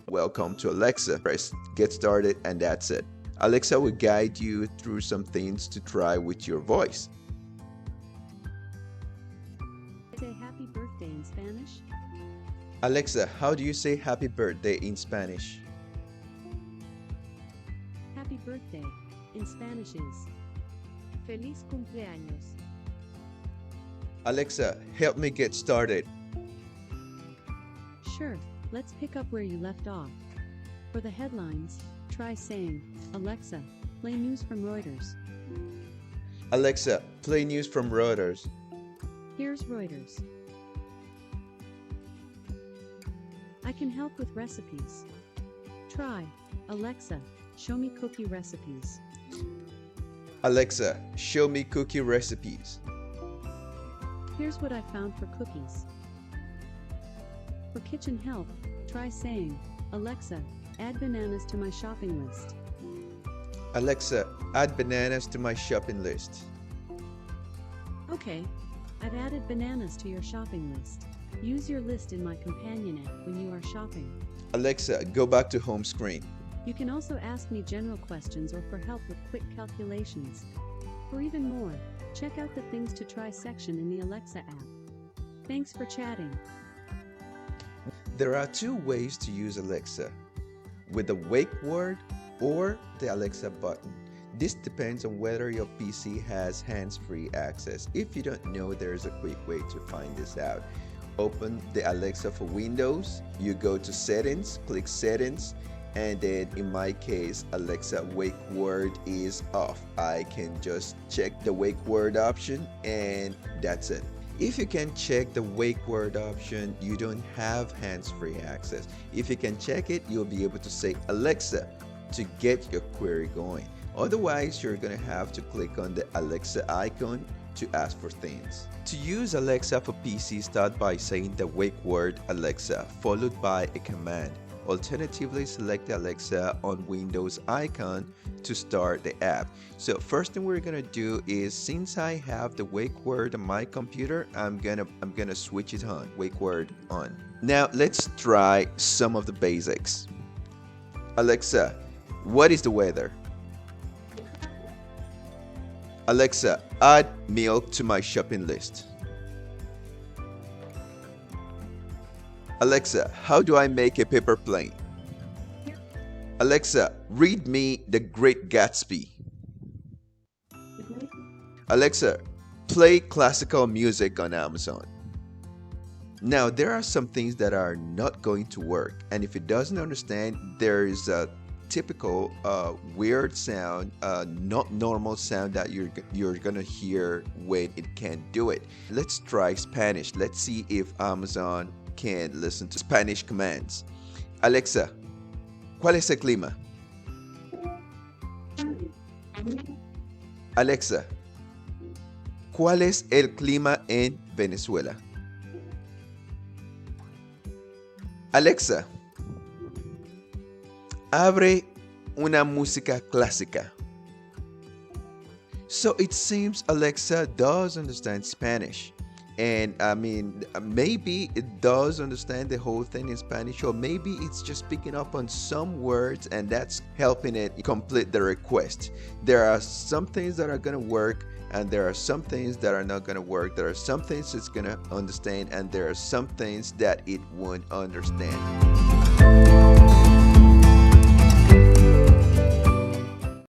Welcome to Alexa. Press get started and that's it. Alexa will guide you through some things to try with your voice. Say happy birthday in Spanish. Alexa, how do you say happy birthday in Spanish? Happy birthday in Spanish is Feliz cumpleaños. Alexa, help me get started. Sure, let's pick up where you left off. For the headlines, try saying, Alexa, play news from Reuters. Alexa, play news from Reuters. Here's Reuters. I can help with recipes. Try, Alexa, show me cookie recipes. Alexa, show me cookie recipes. Here's what I found for cookies. For kitchen help, try saying, Alexa, add bananas to my shopping list. Alexa, add bananas to my shopping list. Okay, I've added bananas to your shopping list. Use your list in my companion app when you are shopping. Alexa, go back to home screen. You can also ask me general questions or for help with quick calculations. For even more, check out the Things to Try section in the Alexa app. Thanks for chatting. There are two ways to use Alexa, with the wake word or the Alexa button. This depends on whether your PC has hands-free access. If you don't know, there's a quick way to find this out. Open the Alexa for Windows, you go to Settings, click Settings, and then in my case, Alexa wake word is off. I can just check the wake word option and that's it. If you can check the wake word option, you don't have hands-free access. If you can check it, you'll be able to say Alexa to get your query going. Otherwise, you're gonna have to click on the Alexa icon to ask for things. To use Alexa for PC, start by saying the wake word Alexa, followed by a command. Alternatively, select the Alexa on Windows icon to start the app. So first thing we're gonna do is, since I have the wake word on my computer, I'm gonna switch it on, wake word on. Now let's try some of the basics. Alexa, what is the weather? Alexa, add milk to my shopping list. Alexa, how do I make a paper plane? Alexa, read me The Great Gatsby. Alexa, play classical music on Amazon. Now, there are some things that are not going to work, and if it doesn't understand, there is a typical weird sound, not normal sound that you're gonna hear when it can't do it. Let's try Spanish. Let's see if Amazon can listen to Spanish commands. Alexa, ¿cuál es el clima? Alexa, ¿cuál es el clima en Venezuela? Alexa, abre una música clásica. So it seems Alexa does understand Spanish. And I mean, maybe it does understand the whole thing in Spanish, or maybe it's just picking up on some words and that's helping it complete the request. There are some things that are going to work and there are some things that are not going to work. There are some things it's going to understand and there are some things that it won't understand.